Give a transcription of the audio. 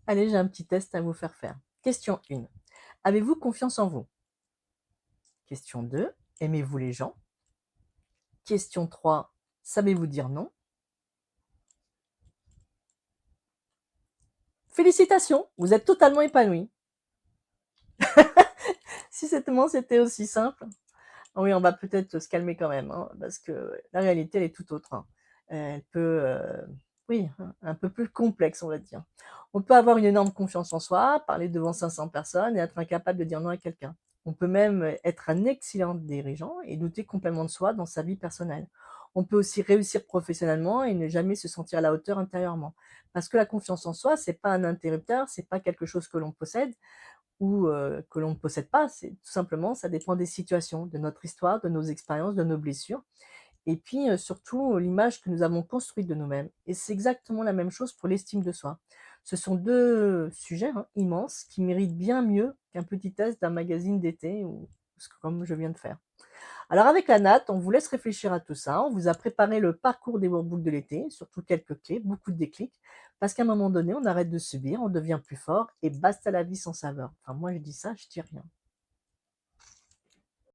Allez, j'ai un petit test à vous faire faire. Question 1. Avez-vous confiance en vous? Question 2. Aimez-vous les gens? Question 3. Savez-vous dire non? Félicitations, vous êtes totalement épanoui. Si c'était aussi simple. Oui, on va peut-être se calmer quand même, hein, parce que la réalité, elle est tout autre, hein. Elle peut, oui, un peu plus complexe, on va dire. On peut avoir une énorme confiance en soi, parler devant 500 personnes et être incapable de dire non à quelqu'un. On peut même être un excellent dirigeant et douter complètement de soi dans sa vie personnelle. On peut aussi réussir professionnellement et ne jamais se sentir à la hauteur intérieurement. Parce que la confiance en soi, c'est pas un interrupteur, c'est pas quelque chose que l'on possède, ou que l'on ne possède pas. C'est tout simplement, ça dépend des situations, de notre histoire, de nos expériences, de nos blessures et puis, surtout, l'image que nous avons construite de nous-mêmes et c'est exactement la même chose pour l'estime de soi. Ce sont 2 sujets, hein, immenses qui méritent bien mieux qu'un petit test d'un magazine d'été ou ce comme je viens de faire. Alors avec la natte, on vous laisse réfléchir à tout ça. On vous a préparé le parcours des workbooks de l'été, surtout quelques clés, beaucoup de déclics, parce qu'à un moment donné, on arrête de subir, on devient plus fort et basta la vie sans saveur. Enfin moi je dis ça, je dis rien.